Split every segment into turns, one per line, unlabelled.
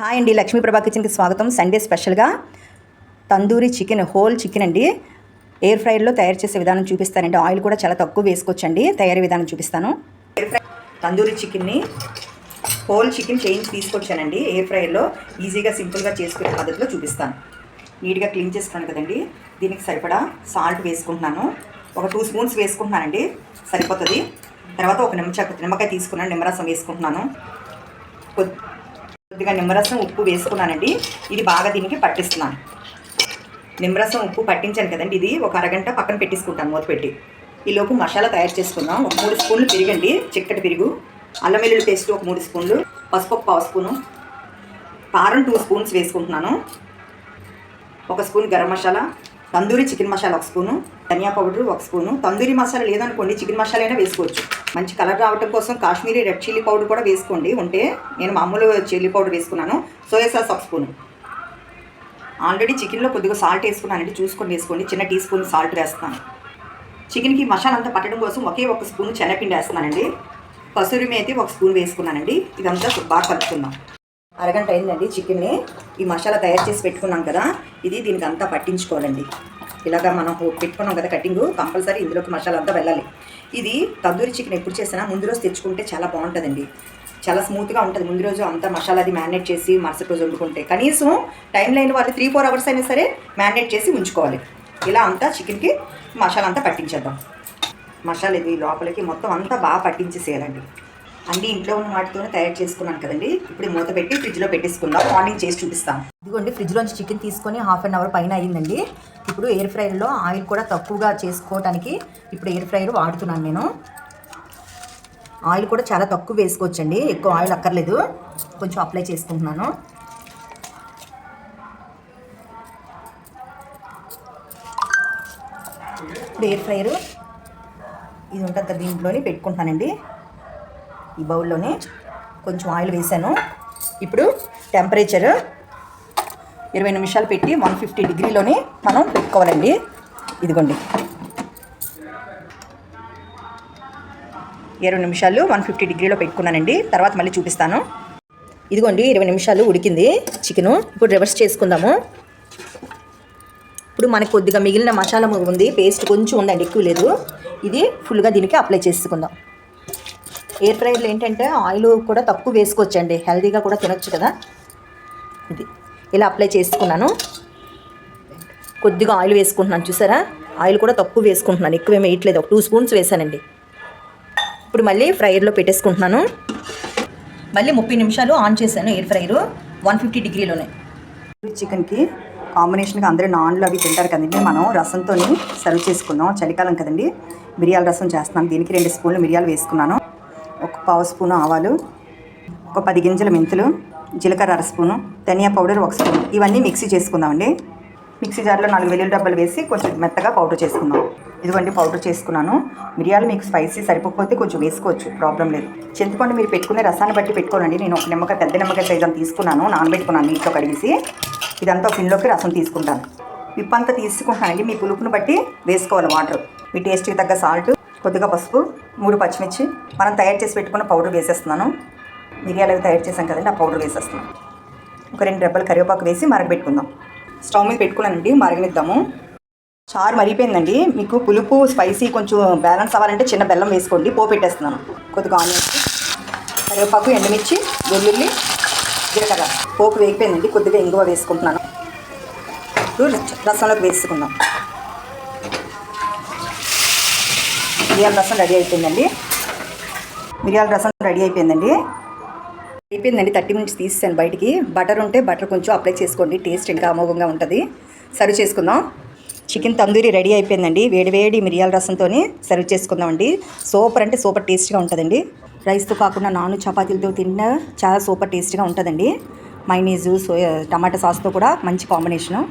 Hi అండి, లక్ష్మీ ప్రభా కిచెన్కి స్వాగతం. సండే స్పెషల్గా తందూరి చికెన్, హోల్ చికెన్ అండి ఎయిర్ ఫ్రైర్లో తయారు చేసే విధానం చూపిస్తానండి. ఆయిల్ కూడా చాలా తక్కువ వేసుకోవచ్చండి. తయారీ విధానం చూపిస్తాను. ఎయిర్ ఫ్రై తందూరి చికెన్ని హోల్ చికెన్ చేయించి తీసుకొచ్చానండి. ఎయిర్ ఫ్రైర్లో ఈజీగా సింపుల్గా చేసుకునే పద్ధతిలో చూపిస్తాను. నీట్గా క్లీన్ చేసుకున్నాను కదండి. దీనికి సరిపడా సాల్ట్ వేసుకుంటున్నాను. ఒక 2 స్పూన్స్ వేసుకుంటున్నానండి, సరిపోతుంది. తర్వాత ఒక నిమ్మకాయ తీసుకున్నాను, నిమ్మరసం వేసుకుంటున్నాను. కొద్దిగా నిమ్మరసం, ఉప్పు వేసుకున్నానండి. ఇది బాగా దీనికి పట్టిస్తున్నాను. నిమ్మరసం, ఉప్పు పట్టించాను కదండి. ఇది ఒక అరగంట పక్కన పెట్టేసుకుంటాను మూత పెట్టి. ఈలోపు మసాలా తయారు చేసుకుందాం. ఒక 3 స్పూన్లు పెరుగండి, చిక్కటి పెరుగు. అల్లం వెల్లుల్లి పేస్ట్ ఒక 3 స్పూన్లు, పసుపు ఒక 1/2 స్పూను, కారం 2 స్పూన్స్ వేసుకుంటున్నాను. 1 spoon garam masala, tandoori chicken masala 1 spoon, dhania powder 1 spoon. Tandoori masala లేదనుకోండి, చికెన్ మసాలా అయినా వేసుకోవచ్చు. మంచి కలర్ రావడం కోసం కాశ్మీరీ రెడ్ చిల్లీ పౌడర్ కూడా వేసుకోండి ఉంటే. నేను మామూలు చిల్లీ పౌడర్ వేసుకున్నాను. Soya sauce 1 spoon. ఆల్రెడీ చికెన్లో కొద్దిగా సాల్ట్ వేసుకున్నానండి, చూసుకొని వేసుకోండి. చిన్న టీ స్పూన్ సాల్ట్ వేస్తాను. చికెన్కి మసాలా అంతా పట్టడం కోసం ఒకే 1 స్పూన్ శనగపిండి వేస్తున్నానండి. కసూరి మేతి 1 స్పూన్ వేసుకున్నానండి. ఇదంతా బాగా కలుపుకుందాం. అరగంట అయిందండి. చికెన్ని ఈ మసాలా తయారు చేసి పెట్టుకున్నాం కదా, ఇది దీనికి అంతా పట్టించుకోవాలండి. ఇలాగా మనం పెట్టుకున్నాం కదా కటింగ్, కంపల్సరీ ఇందులోకి మసాలా అంతా వెళ్ళాలి. ఇది తందూరి చికెన్ ఎప్పుడు చేసినా ముందు రోజు తెచ్చుకుంటే చాలా బాగుంటుందండి. చాలా స్మూత్గా ఉంటుంది. ముందు రోజు అంతా మసాలా అది మ్యారినేట్ చేసి మరుసటి రోజు వండుకుంటే, కనీసం టైం లేని వాళ్ళు 3-4 అవర్స్ అయినా సరే మ్యారినేట్ చేసి ఉంచుకోవాలి. ఇలా అంతా చికెన్కి మసాలా అంతా పట్టించేద్దాం. మసాలా ఇది లోపలికి మొత్తం అంతా బాగా పట్టించేసేయాలండి. అన్నీ ఇంట్లో ఉన్న వాటితోనే తయారు చేసుకున్నాను కదండి. ఇప్పుడు మూత పెట్టి ఫ్రిడ్జ్లో పెట్టేసుకుందాం. మార్నింగ్ చేసి చూపిస్తాను. ఇదిగోండి, ఫ్రిడ్జ్లోంచి చికెన్ తీసుకొని 1/2 అవర్ పైన అయ్యిందండి. ఇప్పుడు ఎయిర్ ఫ్రైర్లో ఆయిల్ కూడా తక్కువగా చేసుకోవడానికి ఇప్పుడు ఎయిర్ ఫ్రైర్ వాడుతున్నాను నేను. ఆయిల్ కూడా చాలా తక్కువ వేసుకోవచ్చండి, ఎక్కువ ఆయిల్ అక్కర్లేదు. కొంచెం అప్లై చేసుకుంటున్నాను. ఇప్పుడు ఎయిర్ ఫ్రైర్ ఇది ఉంటుంది కదా, దీంట్లోని పెట్టుకుంటున్నానండి. ఈ బౌల్లోనే కొంచెం ఆయిల్ వేసాను. ఇప్పుడు టెంపరేచర్ 20 నిమిషాలు పెట్టి 150 డిగ్రీలోనే మనం పెట్టుకోవాలండి. ఇదిగోండి, 20 నిమిషాలు 150 డిగ్రీలో పెట్టుకున్నానండి. తర్వాత మళ్ళీ చూపిస్తాను. ఇదిగోండి, 20 నిమిషాలు ఉడికింది చికెను. ఇప్పుడు రివర్స్ చేసుకుందాము. ఇప్పుడు మనకు కొద్దిగా మిగిలిన మసాలా ఉంది, పేస్ట్ కొంచెం ఉందండి, ఎక్కువ లేదు. ఇది ఫుల్గా దీనికి అప్లై చేసుకుందాం. ఎయిర్ ఫ్రైర్లో ఏంటంటే ఆయిల్ కూడా తక్కువ వేసుకోవచ్చండి, హెల్తీగా కూడా తినొచ్చు కదా. ఇది ఇలా అప్లై చేసుకున్నాను. కొద్దిగా ఆయిల్ వేసుకుంటున్నాను, చూసారా? ఆయిల్ కూడా తక్కువ వేసుకుంటున్నాను, ఎక్కువ ఏమి వేయట్లేదు. ఒక 2 స్పూన్స్ వేసానండి. ఇప్పుడు మళ్ళీ ఫ్రైర్లో పెట్టేసుకుంటున్నాను. మళ్ళీ 30 నిమిషాలు ఆన్ చేశాను ఎయిర్ ఫ్రైర్ 150 డిగ్రీలోనే. చికెన్కి కాంబినేషన్గా అందరూ నాన్లు అవి తింటారు కదండి. మనం రసంతో సర్వ్ చేసుకుందాం. చలికాలం కదండి, మిరియాల రసం చేస్తున్నాను. దీనికి 2 స్పూన్లు మిరియాలు వేసుకున్నాను, ఒక 1/2 స్పూను ఆవాలు, ఒక 10 గింజల మెంతులు, జీలకర్ర 1/2 స్పూను, ధనియా పౌడర్ 1 స్పూను. ఇవన్నీ మిక్సీ చేసుకుందామండి. మిక్సీ జార్లో 4 వెల్లుల్లి డబ్బాలు వేసి కొంచెం మెత్తగా పౌడర్ చేసుకుందాం. ఇదిగోండి, పౌడర్ చేసుకున్నాను. మిరియాలు మీకు స్పైసీ సరిపోకపోతే కొంచెం వేసుకోవచ్చు, ప్రాబ్లం లేదు. చింతపండు మీరు పెట్టుకునే రసాన్ని బట్టి పెట్టుకోనండి. నేను ఒక నిమ్మకాయ, పెద్ద నిమ్మకాయ సైజు తీసుకున్నాను, నానబెట్టుకున్నాను నీటిలో కడిగేసి. ఇదంతా పిన్లోకి రసం తీసుకుంటాను. విప్పంతా తీసుకుంటానండి. మీ పులుపును బట్టి వేసుకోవాలి వాటర్. మీ టేస్ట్కి తగ్గ సాల్ట్, కొద్దిగా పసుపు, 3 పచ్చిమిర్చి, మనం తయారు చేసి పెట్టుకున్న పౌడర్ వేసేస్తున్నాను. మిరియాలు అవి తయారు చేసాం కదండి, ఆ పౌడర్ వేసేస్తున్నాను. ఒక 2 రెబ్బలు కరివేపాకు వేసి మరగబెట్టుకుందాం. స్టవ్ మీద పెట్టుకున్నానండి, మరగనిద్దాము. చారు మరిగిపోయిందండి. మీకు పులుపు స్పైసీ కొంచెం బ్యాలెన్స్ అవ్వాలంటే చిన్న బెల్లం వేసుకోండి. పోపు పెట్టేస్తున్నాను. కొద్దిగా ఆనియన్స్, కరివేపాకు, ఎండుమిర్చి, వెల్లుల్లి, జీలకర్ర. పోపు వేగిపోయిందండి. కొద్దిగా ఇంగువ వేసుకుంటున్నాను. ఇప్పుడు రసంలోకి వేసుకుందాం. మిరియాల రసం రెడీ అయిపోయిందండి. మిరియాల రసం రెడీ అయిపోయిందండి. 30 మినిట్స్ తీసాను బయటికి. బటర్ ఉంటే బటర్ కొంచెం అప్లై చేసుకోండి, టేస్ట్ ఇంకా అమోఘంగా ఉంటుంది. సర్వ్ చేసుకుందాం. చికెన్ తందూరి రెడీ అయిపోయిందండి. వేడివేడి మిరియాల రసంతో సర్వ్ చేసుకుందామండి. సూపర్ అంటే సూపర్ టేస్ట్గా ఉంటుందండి. రైస్తో కాకుండా నాను చపాతీలతో తిన్నా చాలా సూపర్ టేస్ట్గా ఉంటుందండి. మైనీసు, సోయా టమాటా సాస్తో కూడా మంచి కాంబినేషను.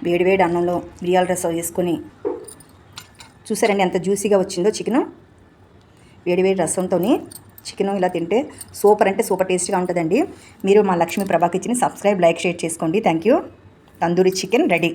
వేడివేడి అన్నంలో మిరియాల రసం వేసుకొని, చూసారండి ఎంత జ్యూసీగా వచ్చిందో చికెను. వేడివేడి రసంతో చికెను ఇలా తింటే సూపర్ అంటే సూపర్ టేస్ట్గా ఉంటుందండి. మీరు మా లక్ష్మీ ప్రభా కిచెన్ని సబ్స్క్రైబ్, లైక్, షేర్ చేసుకోండి. Thank you. Tandoori chicken ready.